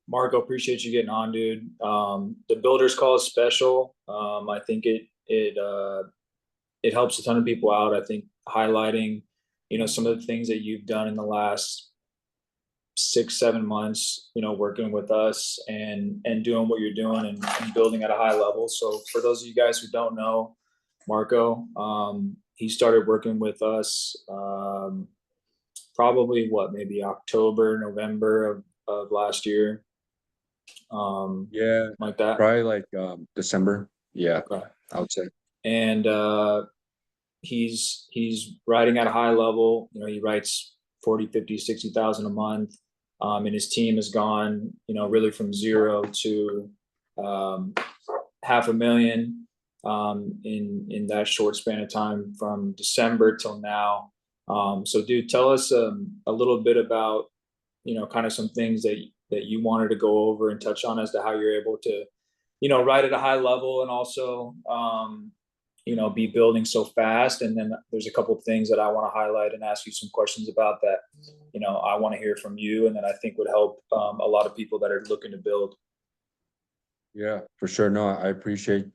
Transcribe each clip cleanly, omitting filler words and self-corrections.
Marco, appreciate you getting on, dude. The Builders Call is special. I think it helps a ton of people out. I think highlighting, some of the things that you've done in the last 6, 7 months, working with us and doing what you're doing and building at a high level. So for those of you guys who don't know Marco, he started working with us probably maybe October, November of last year, Yeah, like that. probably like December. Yeah, Okay. I would say. And he's writing at a high level. He writes 40, 50, 60,000 a month. And his team has gone, really from zero to um, 500,000 in that short span of time from December till now. So, dude, tell us a little bit about, kind of some things that you wanted to go over and touch on as to how you're able to, write at a high level and also, be building so fast. And then there's a couple of things that I want to highlight and ask you some questions about that, I want to hear from you and that I think would help a lot of people that are looking to build. Yeah, for sure. No, I appreciate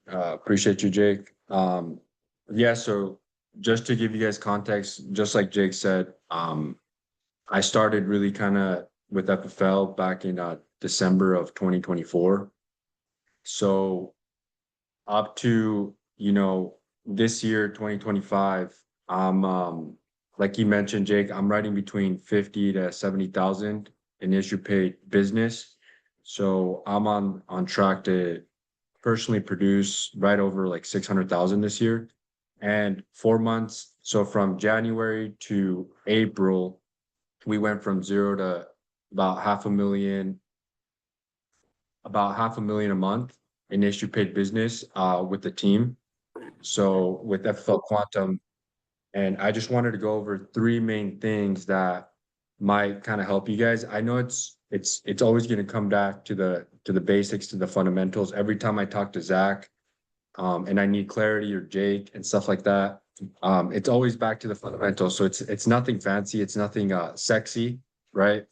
you, Jake. Yeah, so just to give you guys context, just like Jake said, I started really kind of with FFL back in December of 2024. So up to, this year, 2025, I'm like you mentioned, Jake, I'm writing between 50 to 70,000 in issue paid business. So I'm on track to personally produce right over like 600,000 this year. And 4 months, so from January to April, we went from zero to about half a million, about half a million a month in issue paid business with the team. So with FFL Quantum, and I just wanted to go over three main things that might kind of help you guys. I know it's always going to come back to the basics, to the fundamentals. Every time I talk to Zach, and I need clarity or Jake and stuff like that, it's always back to the fundamentals. So it's nothing fancy, it's nothing sexy, right?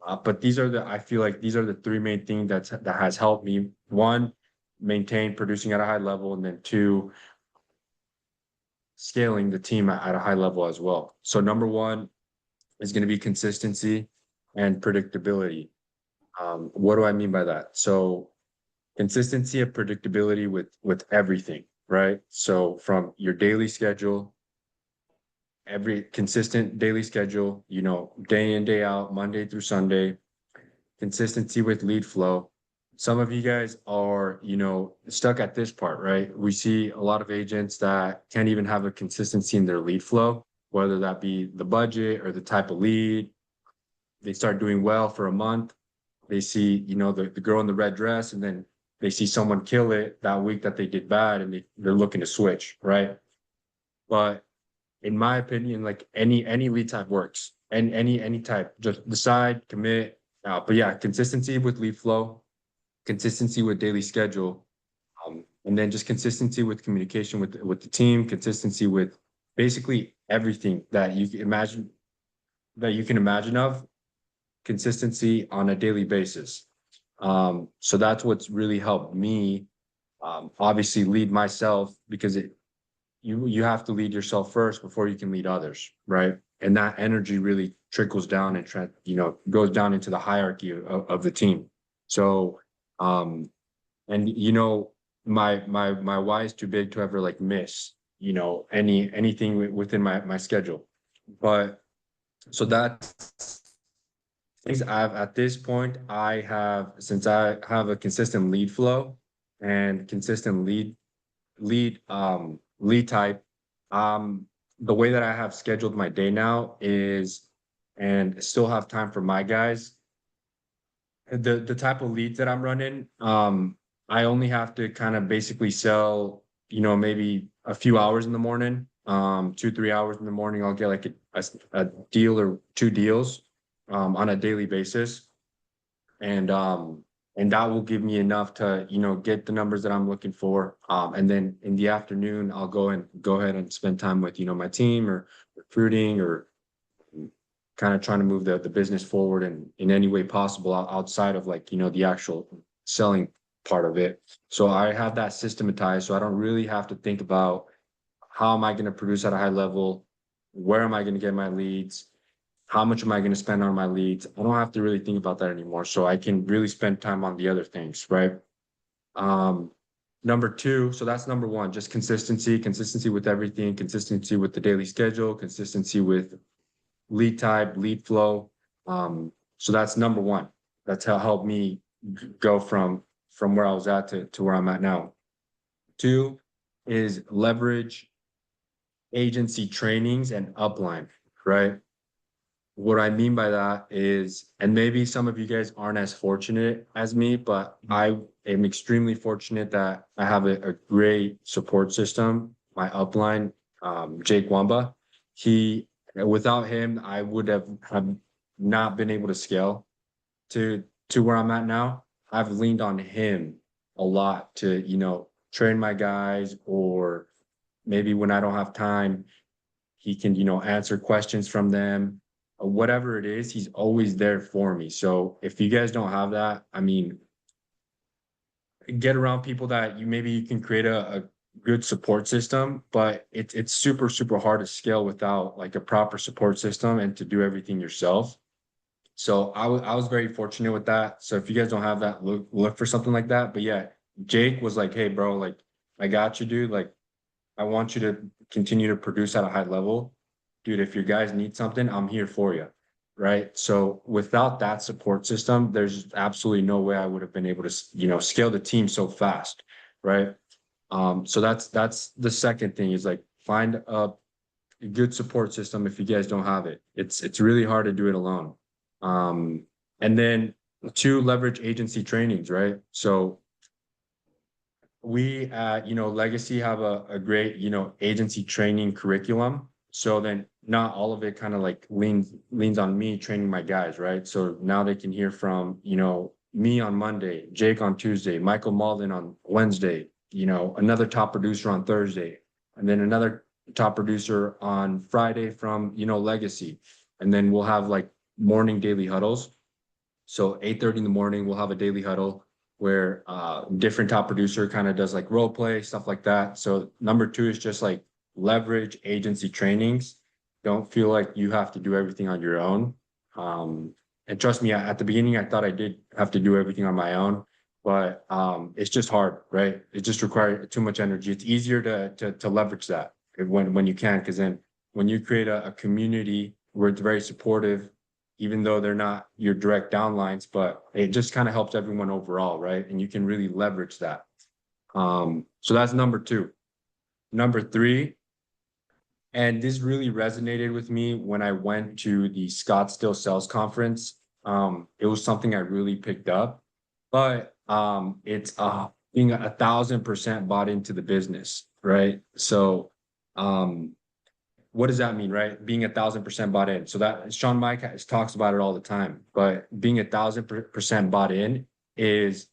But I feel like these are the three main things that has helped me. One, maintain producing at a high level, and then two, scaling the team at a high level as well. So number one is going to be consistency and predictability. What do I mean by that? So consistency and predictability with everything, right? So from your daily schedule, every consistent daily schedule, day in, day out, Monday through Sunday, consistency with lead flow. Some of you guys are, stuck at this part, right? We see a lot of agents that can't even have a consistency in their lead flow, whether that be the budget or the type of lead. They start doing well for a month. They see, the girl in the red dress, and then they see someone kill it that week that they did bad, and they're looking to switch, right? But in my opinion, like any lead type works, and any type, just decide, commit. But yeah, consistency with lead flow, consistency with daily schedule, and then just consistency with communication with the team, consistency with basically everything that you can imagine of, consistency on a daily basis. So that's what's really helped me, obviously lead myself, because you have to lead yourself first before you can lead others, right? And that energy really trickles down and goes down into the hierarchy of the team. So and my why is too big to ever like miss, anything within my schedule. But so that's things I've at this point, I have, since I have a consistent lead flow and consistent lead type, the way that I have scheduled my day now is, and still have time for my guys, the type of leads that I'm running, I only have to kind of basically sell, maybe a few hours in the morning, 2, 3 hours in the morning. I'll get like a deal or two deals on a daily basis. And that will give me enough to, get the numbers that I'm looking for. And then in the afternoon, I'll go ahead and spend time with, my team, or recruiting, or kind of trying to move the business forward in any way possible outside of like, the actual selling part of it. So I have that systematized, so I don't really have to think about how am I going to produce at a high level? Where am I going to get my leads? How much am I going to spend on my leads? I don't have to really think about that anymore. So I can really spend time on the other things, right? Number two, so that's number one, just consistency with everything, consistency with the daily schedule, consistency with lead type, lead flow. So that's number one. That's how helped me go from where I was at to where I'm at now. Two is leverage agency trainings and upline, right? What I mean by that is, and maybe some of you guys aren't as fortunate as me, but I am extremely fortunate that I have a great support system. My upline, Jake Wambaugh, without him, I would have not been able to scale to where I'm at now. I've leaned on him a lot to, train my guys, or maybe when I don't have time, he can, answer questions from them. Whatever it is, he's always there for me. So if you guys don't have that, I mean, get around people that maybe you can create a good support system, but it's super, super hard to scale without like a proper support system and to do everything yourself. So I was very fortunate with that. So if you guys don't have that, look for something like that. But yeah, Jake was like, hey, bro, like, I got you, dude. Like, I want you to continue to produce at a high level. Dude, if you guys need something, I'm here for you. Right. So without that support system, there's absolutely no way I would have been able to, scale the team so fast. Right. So that's the second thing, is like find a good support system if you guys don't have it. It's really hard to do it alone. And then two, leverage agency trainings, right? So we at, Legacy have a great, agency training curriculum. So then not all of it kind of like leans on me training my guys, right? So now they can hear from, me on Monday, Jake on Tuesday, Michael Malden on Wednesday, another top producer on Thursday, and then another top producer on Friday from, Legacy. And then we'll have like morning daily huddles. So 8:30 in the morning, we'll have a daily huddle where different top producer kind of does like role play, stuff like that. So number two is just like leverage agency trainings. Don't feel like you have to do everything on your own. And trust me, at the beginning, I thought I did have to do everything on my own, but it's just hard, right? It just requires too much energy. It's easier to leverage that when you can, because then when you create a community where it's very supportive, even though they're not your direct downlines, but it just kind of helps everyone overall, right? And you can really leverage that. So that's number two. Number three, and this really resonated with me when I went to the Scottsdale Sales Conference. It was something I really picked up, but it's being 1,000% bought into the business, right? So what does that mean, right? Being 1,000% bought in. So that Sean Mike talks about it all the time, but being 1,000% bought in is,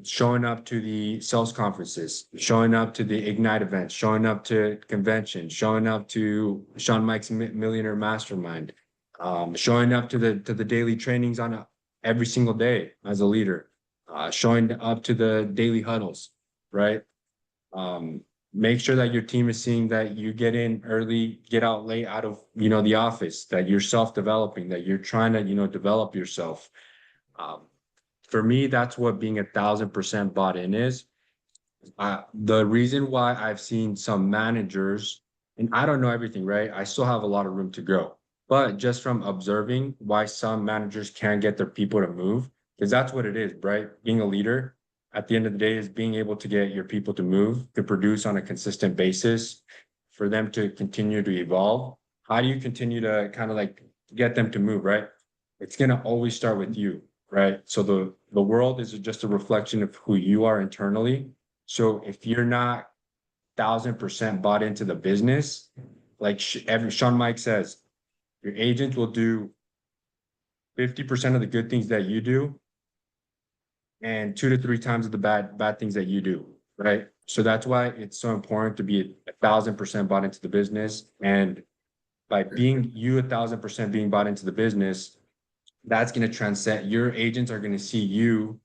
showing up to the sales conferences, showing up to the Ignite events, showing up to conventions, showing up to Sean Mike's Millionaire Mastermind, showing up to the daily trainings on every single day as a leader, showing up to the daily huddles, right? Make sure that your team is seeing that you get in early, get out late out of, the office, that you're self-developing, that you're trying to, develop yourself. For me, that's what being 1,000% bought in is. The reason why I've seen some managers, and I don't know everything, right? I still have a lot of room to grow, but just from observing why some managers can't get their people to move, because that's what it is, right? Being a leader at the end of the day is being able to get your people to move, to produce on a consistent basis, for them to continue to evolve. How do you continue to kind of like get them to move, right? It's going to always start with you, right? So the world is just a reflection of who you are internally. So if you're not 1,000% bought into the business, like Sean Mike says, your agent will do 50% of the good things that you do, and 2 to 3 times of the bad things that you do, right? So that's why it's so important to be 1,000% bought into the business. And by being you 1,000% being bought into the business, that's going to transcend. Your agents are going to see you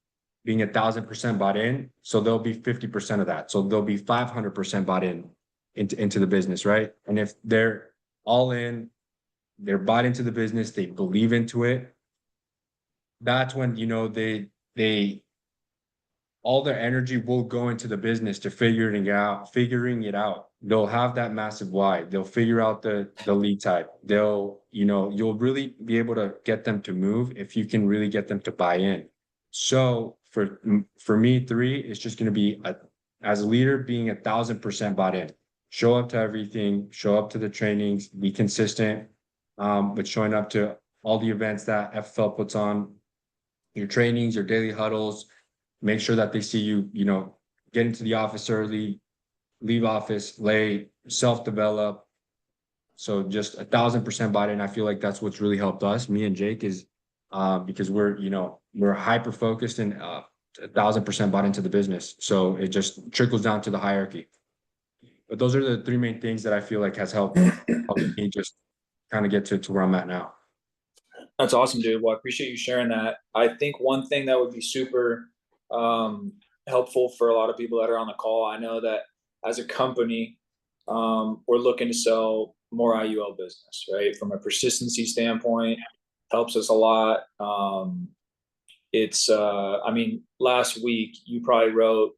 being 1,000% bought in. So they'll be 50% of that. So they'll be 500% bought in into the business, right? And if they're all in, they're bought into the business, they believe into it, that's when, you know, they all their energy will go into the business to figuring it out. They'll have that massive why. They'll figure out the lead type. They'll, you know, you'll really be able to get them to move if you can really get them to buy in. So for me, three is just going to be as a leader being 1,000% bought in. Show up to everything, show up to the trainings, be consistent with showing up to all the events that FFL puts on, your trainings, your daily huddles. Make sure that they see you, you know, get into the office early, leave office late, self-develop. So just 1,000% bought in. I feel like that's what's really helped us, me and Jake, is because we're, you know, we're hyper focused and 1,000% bought into the business. So it just trickles down to the hierarchy. But those are the three main things that I feel like has helped me just kind of get to where I'm at now. That's awesome, dude. Well, I appreciate you sharing that. I think one thing that would be super helpful for a lot of people that are on the call, I know that as a company, we're looking to sell more IUL business, right? From a persistency standpoint, helps us a lot. I mean, last week you probably wrote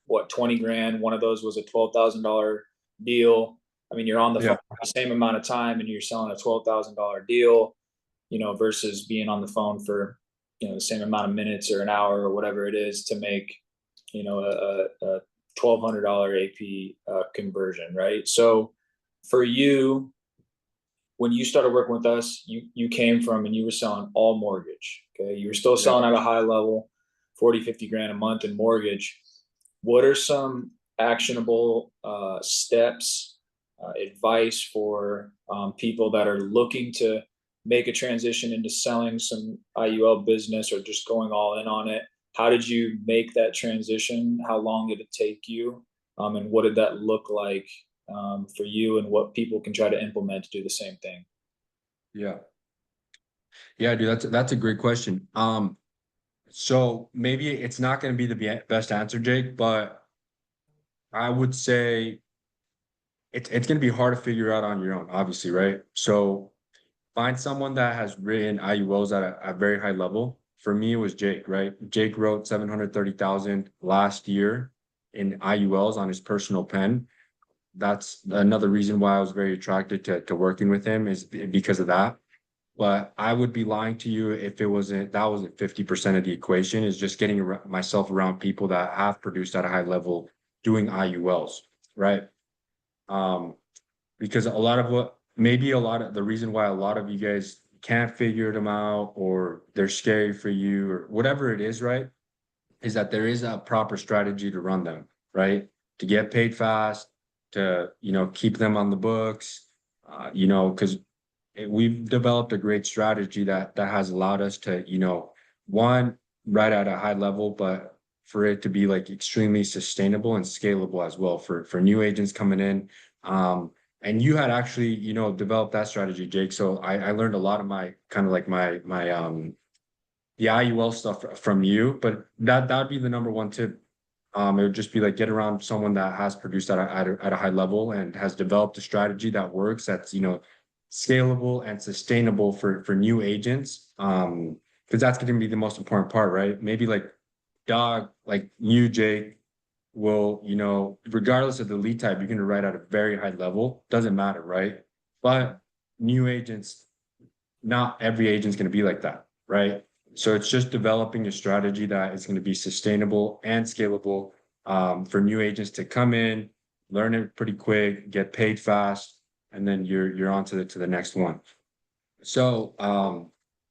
what, 20 grand. One of those was a $12,000 deal. I mean, you're on the phone the same amount of time and you're selling a $12,000 deal, you know, versus being on the phone for, you know, the same amount of minutes or an hour or whatever it is to make, you know, a $1,200 AP conversion, right? So for you, when you started working with us, you came from and you were selling all mortgage. Okay. You were still selling at a high level, 40, 50 grand a month in mortgage. What are some actionable steps, advice for people that are looking to make a transition into selling some IUL business or just going all in on it? How did you make that transition? How long did it take you? And what did that look like for you, and what people can try to implement to do the same thing? Yeah. Yeah, dude, that's a great question. So maybe it's not going to be the best answer, Jake, but I would say it's going to be hard to figure out on your own, obviously, right? So find someone that has written IULs at a very high level. For me, it was Jake, right? Jake wrote 730,000 last year in IULs on his personal pen. That's another reason why I was very attracted to working with him, is because of that. But I would be lying to you if that wasn't 50% of the equation, is just getting myself around people that have produced at a high level doing IULs, right? Because maybe a lot of the reason why a lot of you guys can't figure them out, or they're scary for you, or whatever it is, right? Is that there is a proper strategy to run them, right? To get paid fast, to, you know, keep them on the books, you know, because we've developed a great strategy that has allowed us to, you know, one, right at a high level, but for it to be like extremely sustainable and scalable as well for new agents coming in. And you had actually, you know, developed that strategy, Jake. So I learned a lot of my kind of like my the IUL stuff from you, but that'd be the number one tip. It would just be like get around someone that has produced at a high level and has developed a strategy that works, that's, you know, scalable and sustainable for new agents. Because that's going to be the most important part, right? Maybe like you, Jake, will, you know, regardless of the lead type, you're going to write at a very high level. Doesn't matter, right? But new agents, not every agent's going to be like that, right? So it's just developing a strategy that is going to be sustainable and scalable for new agents to come in, learn it pretty quick, get paid fast, and then you're on to the next one. So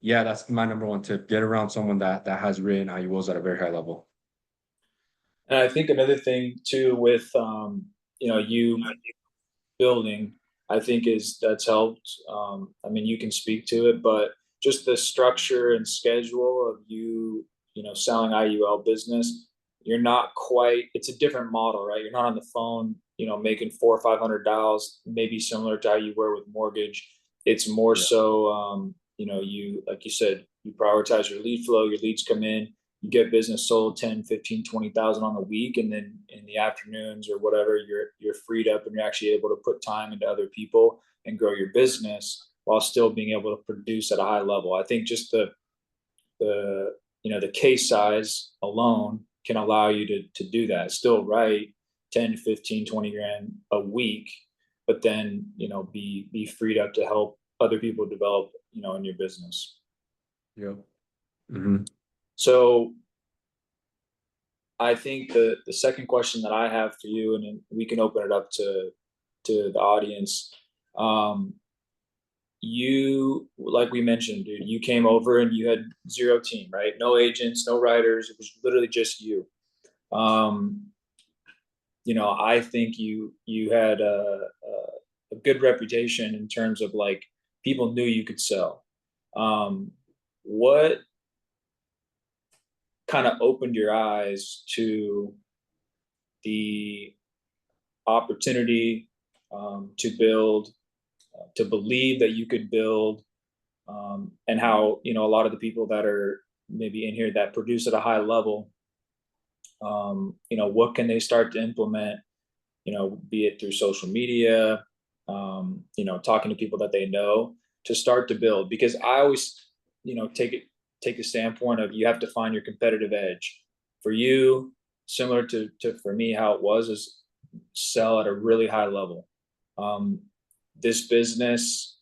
yeah, that's my number one tip. Get around someone that has written IULs at a very high level. And I think another thing too with you know, you building, I think that's helped. I mean, you can speak to it, but just the structure and schedule of you know, selling IUL business, you're not quite, it's a different model, right? You're not on the phone, making 400 or 500 dollars, maybe similar to how you were with mortgage. It's more Yeah. so, you, like you said, you prioritize your lead flow, your leads come in, you get business sold 10, 15, 20,000 on the week. And then in the afternoons or whatever, you're freed up and you're actually able to put time into other people and grow your business while still being able to produce at a high level. I think just the case size alone can allow you to do that. Still write 10, 15, 20 grand a week, but then, be freed up to help other people develop, in your business. Yeah. Mm-hmm. So I think the second question that I have for you, and then we can open it up to the audience. You, like we mentioned, dude, you came over and you had zero team, right? No agents, no writers. It was literally just you. Um, I think you had a good reputation in terms of like people knew you could sell. What kind of opened your eyes to the opportunity to build, to believe that you could build, and how a lot of the people that are maybe in here that produce at a high level, what can they start to implement, be it through social media, talking to people that they know to start to build. Because I always, take a standpoint of you have to find your competitive edge. For you, similar to for me, how it was is sell at a really high level. Um, this business,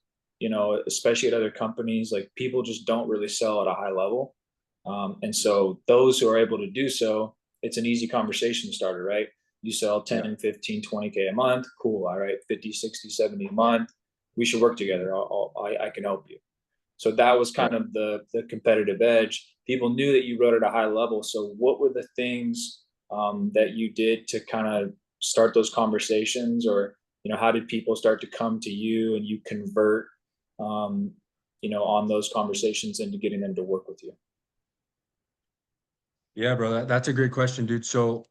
especially at other companies, like people just don't really sell at a high level. And so those who are able to do so, it's an easy conversation starter, right? You sell 10, Yeah. 15, 20K a month. Cool. All right. 50, 60, 70 a month. We should work together. I can help you. So that was Yeah. kind of the competitive edge. People knew that you wrote at a high level. So what were the things that you did to kind of start those conversations, or how did people start to come to you and you convert, on those conversations into getting them to work with you? Yeah, bro, that's a great question, dude. So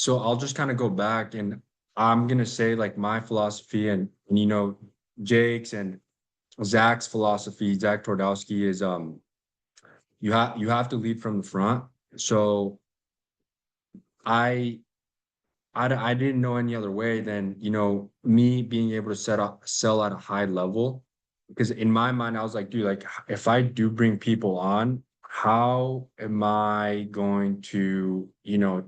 I'll just kind of go back and I'm gonna say like my philosophy and Jake's and Zach's philosophy, Zach Twardowski is you have to lead from the front. So I I didn't know any other way than, me being able to sell at a high level. Because in my mind, I was like, dude, like if I do bring people on, how am I going to,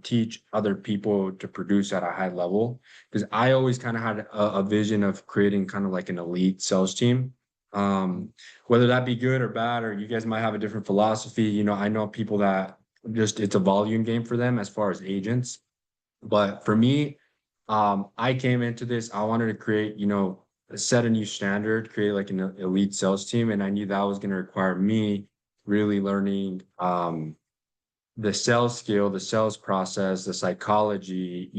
teach other people to produce at a high level? Because I always kind of had a vision of creating kind of like an elite sales team. Whether that be good or bad, or you guys might have a different philosophy. I know people that just it's a volume game for them as far as agents. But for me, I came into this, I wanted to create, set a new standard, create like an elite sales team. And I knew that was going to require me really learning the sales skill, the sales process, the psychology,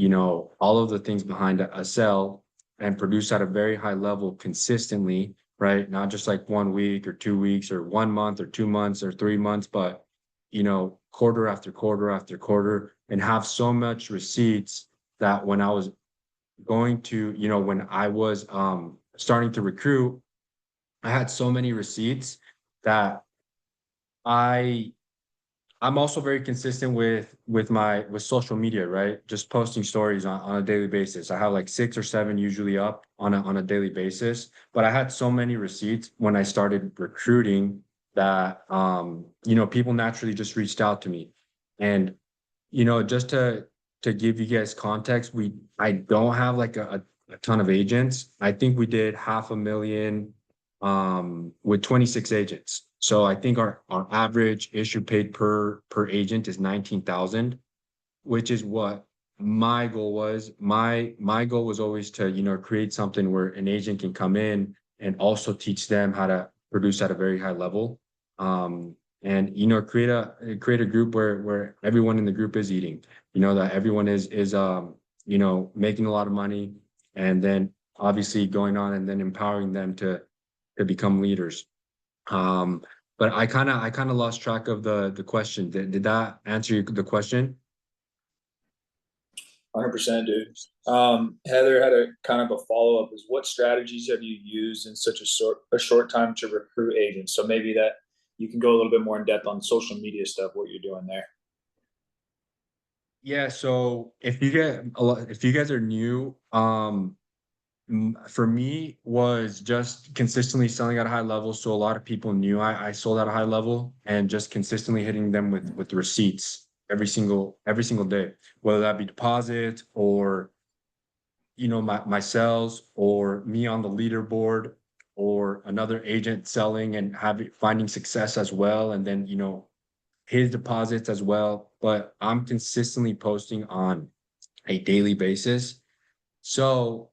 all of the things behind a sale and produce at a very high level consistently, right? Not just like 1 week or 2 weeks or 1 month or 2 months or 3 months, but quarter after quarter after quarter, and have so much receipts that when I was going to, when I was starting to recruit, I had so many receipts that I I'm also very consistent with social media, right? Just posting stories on a daily basis. I have like 6 or 7 usually up on a daily basis. But I had so many receipts when I started recruiting that people naturally just reached out to me. And just to give you guys context, I don't have like a ton of agents. I think we did 500,000 with 26 agents. So I think our average issue paid per agent is 19,000, which is what my goal was. My goal was always to, create something where an agent can come in and also teach them how to produce at a very high level. And create a group where everyone in the group is eating, that everyone is making a lot of money, and then obviously going on and then empowering them to become leaders. Um, but I kind of lost track of the question. Did that answer the question? 100%, dude. Heather had a kind of a follow up. Is what strategies have you used in such a short time to recruit agents? So maybe that you can go a little bit more in depth on social media stuff, what you're doing there. Yeah, so if you guys are new, for me was just consistently selling at a high level. So a lot of people knew I sold at a high level and just consistently hitting them with receipts every single day, whether that be deposit or my sales or me on the leaderboard or another agent selling and having finding success as well. And then his deposits as well. But I'm consistently posting on a daily basis. So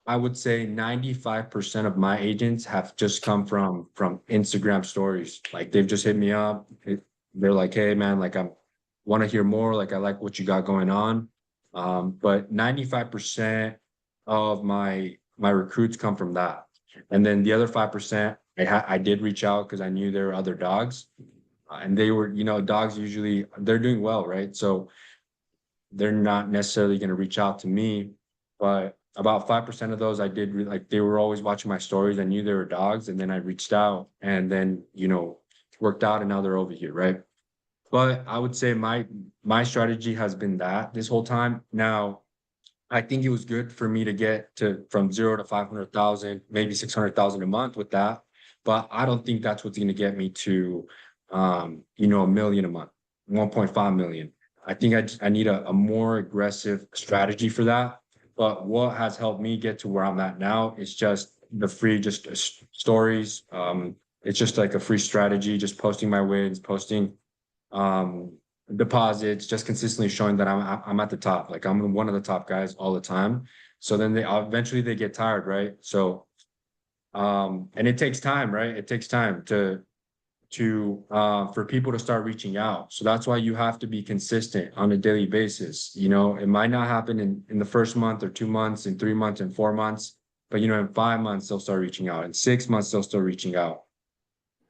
I would say 95% of my agents have just come from Instagram stories. Like they've just hit me up. They're like, "Hey man, like I want to hear more. Like I like what you got going on." But 95% of my recruits come from that. And then the other 5%, I did reach out because I knew there were other dogs. And they were, dogs usually they're doing well, right? So they're not necessarily going to reach out to me, but about 5% of those I did like they were always watching my stories. I knew they were dogs, and then I reached out and then, worked out and now they're over here, right? But I would say my strategy has been that this whole time. Now, I think it was good for me to get to from 0 to 500,000, maybe 600,000 a month with that. But I don't think that's what's going to get me to, a million a month, 1.5 million. I think I need a more aggressive strategy for that. But what has helped me get to where I'm at now is just the free, just stories. It's just like a free strategy, just posting my wins, posting um deposits, just consistently showing that I'm at the top. Like I'm one of the top guys all the time. So then they eventually they get tired, right? So and it takes time, right? It takes time to for people to start reaching out. So that's why you have to be consistent on a daily basis. It might not happen in the first month or 2 months, in 3 months, in 4 months, but in 5 months they'll start reaching out. In 6 months they'll start reaching out.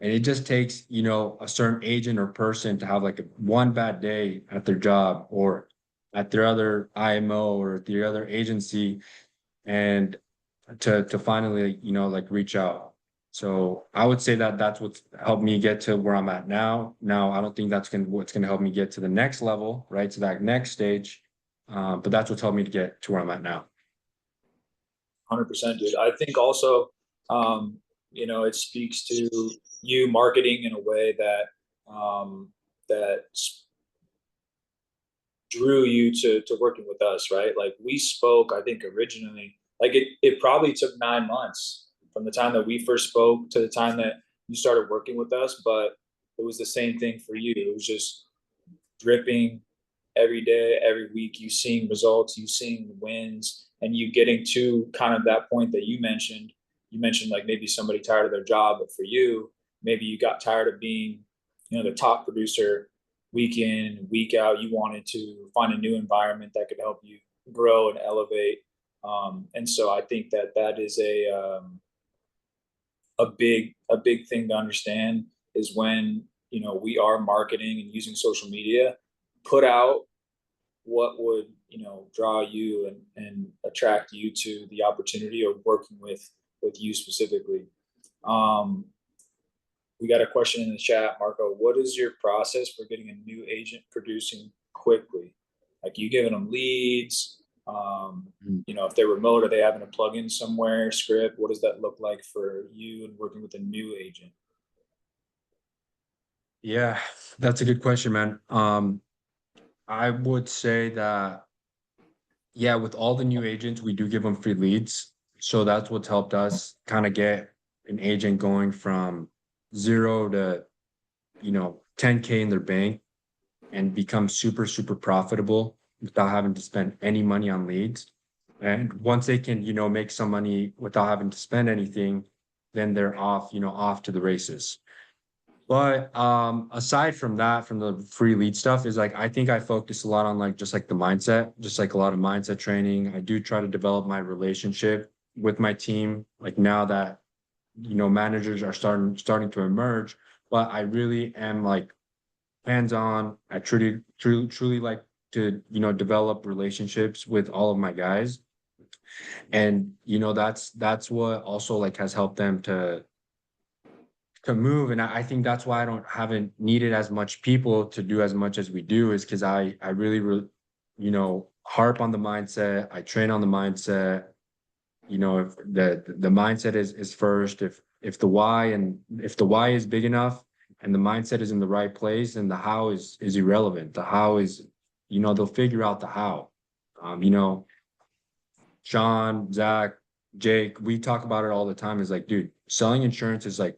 And it just takes, a certain agent or person to have like one bad day at their job or at their other IMO or their other agency and to finally, like reach out. So I would say that that's what's helped me get to where I'm at now. Now, I don't think that's what's gonna help me get to the next level, right? To that next stage. But that's what's helped me to get to where I'm at now. 100%, dude. I think also, it speaks to you marketing in a way that drew you to working with us, right? Like we spoke, I think originally, like it probably took 9 months from the time that we first spoke to the time that you started working with us, but it was the same thing for you. It was just dripping every day, every week, you seeing results, you seeing wins, and you getting to kind of that point that you mentioned. You mentioned like maybe somebody tired of their job, but for you, maybe you got tired of being, the top producer week in, week out. You wanted to find a new environment that could help you grow and elevate. And so I think that is a big thing to understand is when we are marketing and using social media, put out what would draw you and attract you to the opportunity of working with you specifically. um we got a question in the chat, Marco. What is your process for getting a new agent producing quickly? Like you giving them leads? If they're remote, are they having a plug-in somewhere, script? What does that look like for you and working with a new agent? Yeah, that's a good question, man. I would say that, yeah, with all the new agents, we do give them free leads. So that's what's helped us kind of get an agent going from 0 to, 10K in their bank and become super, super profitable without having to spend any money on leads. And once they can, make some money without having to spend anything, then they're off, off to the races. But aside from that, from the free lead stuff, is like I think I focus a lot on like just like the mindset, just like a lot of mindset training. I do try to develop my relationship with my team, like now that managers are starting to emerge, but I really am like hands-on. I truly like develop relationships with all of my guys. And that's what also like has helped them to move. And I think that's why I don't haven't needed as much people to do as much as we do, is because I really harp on the mindset. I train on the mindset. If the mindset is first, if the why is big enough and the mindset is in the right place, then the how is irrelevant. The how is, they'll figure out the how. Sean, Zach, Jake, we talk about it all the time. Is like, dude, selling insurance is like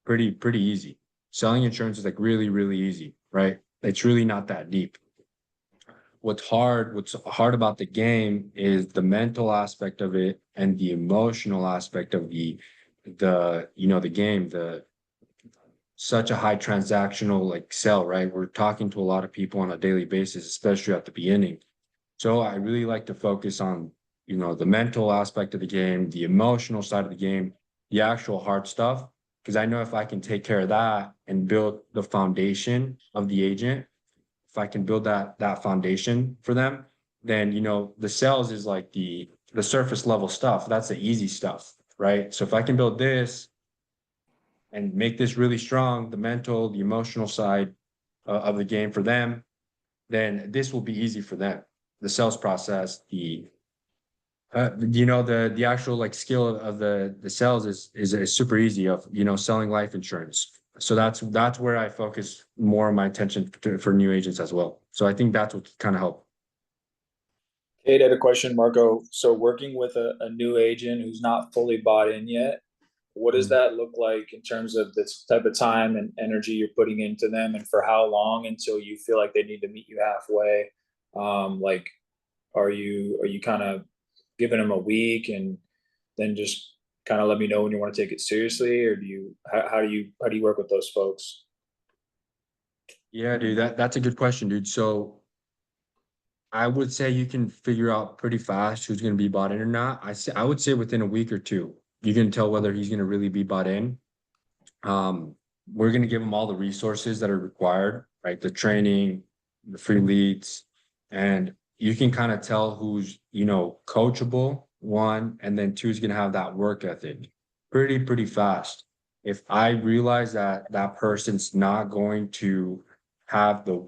pretty easy. Selling insurance is like really, really easy, right? It's really not that deep. What's hard about the game is the mental aspect of it and the emotional aspect of the game, the such a high transactional like sell, right? We're talking to a lot of people on a daily basis, especially at the beginning. So I really like to focus on, the mental aspect of the game, the emotional side of the game, the actual hard stuff. Because I know if I can take care of that and build the foundation of the agent, if I can build that foundation for them, then the sales is like the surface level stuff. That's the easy stuff, right? So if I can build this and make this really strong, the mental, the emotional side of the game for them, then this will be easy for them. The sales process, the actual like skill of the sales is super easy of selling life insurance. So that's where I focus more of my attention for new agents as well. So I think that's what kind of help. Kate had a question, Marco. So working with a new agent who's not fully bought in yet, what does that look like in terms of this type of time and energy you're putting into them, and for how long until you feel like they need to meet you halfway? Like, are you kind of giving them a week and then just kind of let me know when you want to take it seriously, or how do you work with those folks? Yeah, dude, that's a good question, dude. So I would say you can figure out pretty fast who's going to be bought in or not. I would say within a week or two, you can tell whether he's going to really be bought in. Um, we're going to give him all the resources that are required, right? The training, the free leads, and you can kind of tell who's, coachable, one, and then two is going to have that work ethic pretty fast. If I realize that that person's not going to have the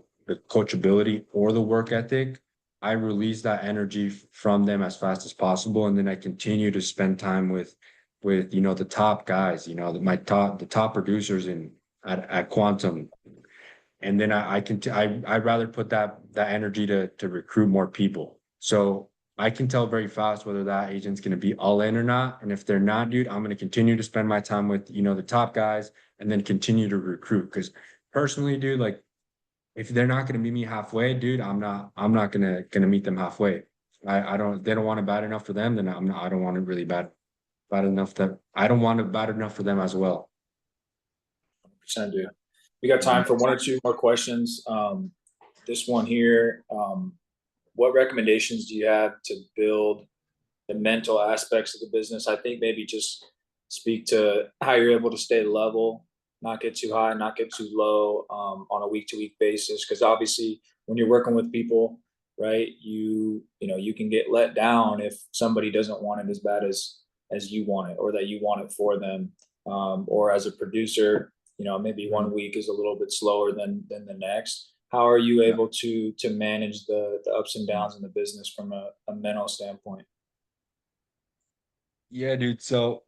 coachability or the work ethic, I release that energy from them as fast as possible, and then I continue to spend time with the top guys, the top producers at Quantum. And then I'd rather put that energy to recruit more people. So I can tell very fast whether that agent's going to be all in or not. And if they're not, dude, I'm going to continue to spend my time with the top guys and then continue to recruit. Because personally, dude, like if they're not going to meet me halfway, dude, I'm not gonna meet them halfway. I don't they don't want it bad enough for them, then I don't want it really bad enough that I don't want it bad enough for them as well. Percent, dude. We got time for one or two more questions. This one here. What recommendations do you have to build the mental aspects of the business? I think maybe just speak to how you're able to stay level, not get too high, not get too low, on a week to week basis. Because obviously, when you're working with people, right, you can get let down if somebody doesn't want it as bad as you want it, or that you want it for them. Or as a producer, maybe one week is a little bit slower than the next. How are you Yeah. able to manage the ups and downs in the business from a mental standpoint? Yeah, dude. So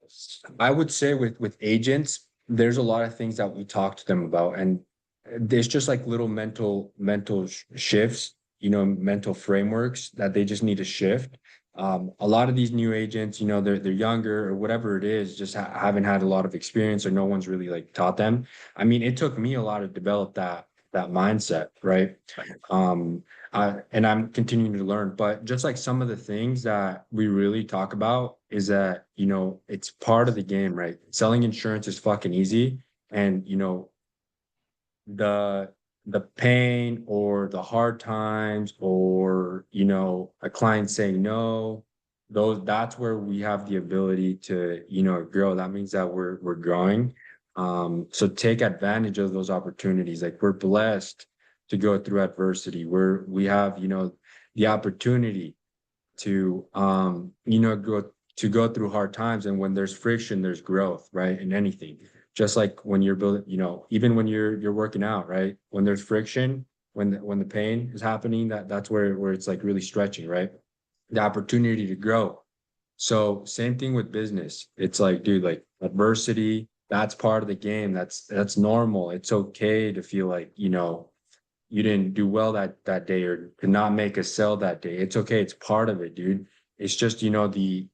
I would say with agents, there's a lot of things that we talk to them about, and there's just like little mental shifts, mental frameworks that they just need to shift. A lot of these new agents, they're younger or whatever it is, just haven't had a lot of experience or no one's really like taught them. I mean, it took me a lot to develop that mindset, right? Um, and I'm continuing to learn, but just like some of the things that we really talk about is that, it's part of the game, right? Selling insurance is fucking easy. And, the the pain or the hard times or, a client saying no, that's where we have the ability to, grow. That means that we're growing. So take advantage of those opportunities. Like we're blessed to go through adversity. We have, you know, the opportunity to, you know, go through hard times. And when there's friction, there's growth, right? In anything, just like when you're building, you know, even when you're working out, right? When there's friction, when the pain is happening, that's where it's like really stretching, right? The opportunity to grow. So same thing with business. It's like, dude, like adversity, that's part of the game. That's normal. It's okay to feel like, you know, you didn't do well that day or to not make a sell that day. It's okay. It's part of it, dude. It's just, you know, the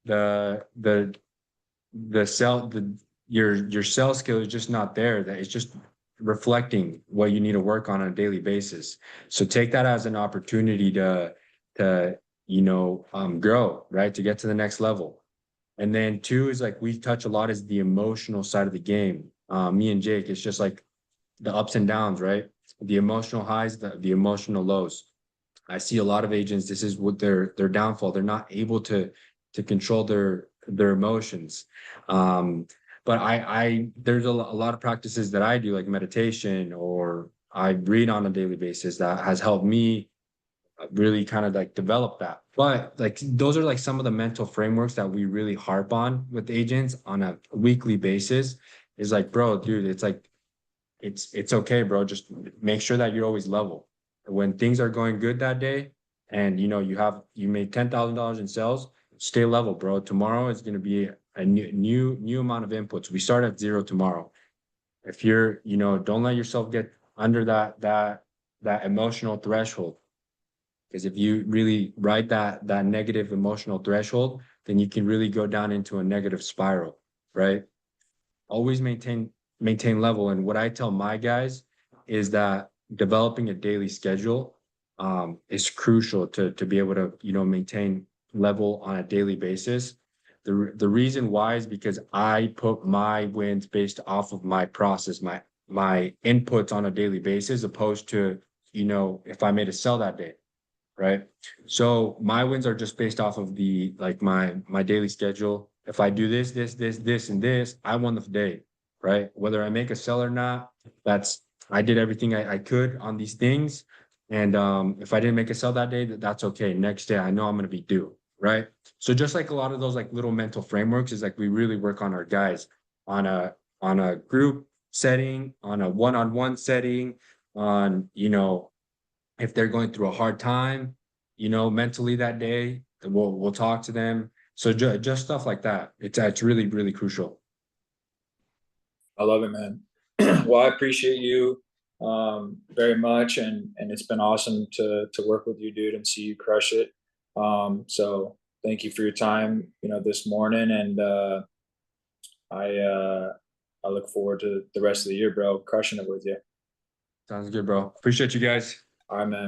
the the sell the your sales skill is just not there. That it's just reflecting what you need to work on a daily basis. So take that as an opportunity to you know grow, right? To get to the next level. And then two is like we touch a lot is the emotional side of the game. Me and Jake, it's just like the ups and downs, right? The emotional highs, the emotional lows. I see a lot of agents, this is what their downfall. They're not able to control their emotions. Um, but I there's a lot of practices that I do, like meditation, or I read on a daily basis that has helped me really kind of like develop that. But like those are like some of the mental frameworks that we really harp on with agents on a weekly basis. Is like, bro, dude, it's like it's okay, bro. Just make sure that you're always level. When things are going good that day, and you know you made $10,000 in sales, stay level, bro. Tomorrow is going to be a new amount of inputs. We start at zero tomorrow. If you're, you know, don't let yourself get under that emotional threshold. Because if you really ride that negative emotional threshold, then you can really go down into a negative spiral, right? Always maintain level. And what I tell my guys is that developing a daily schedule is crucial to be able to, you know, maintain level on a daily basis. The reason why is because I put my wins based off of my process, my inputs on a daily basis, opposed to, you know, if I made a sell that day, right? So my wins are just based off of the like my daily schedule. If I do this, and this, I won the day, right? Whether I make a sell or not, that's I did everything I could on these things. And if I didn't make a sell that day, that's okay. Next day, I know I'm gonna be due, right? So just like a lot of those like little mental frameworks is like we really work on our guys on a group setting, on a one-on-one setting, on you know if they're going through a hard time, you know, mentally that day, then we'll talk to them. So just stuff like that. It's really crucial. I love it, man. Well, I appreciate you very much, and it's been awesome to work with you, dude, and see you crush it. So thank you for your time, you know, this morning, and I uh, I look forward to the rest of the year, bro. Crushing it with you. Sounds good, bro. Appreciate you guys. All right, man.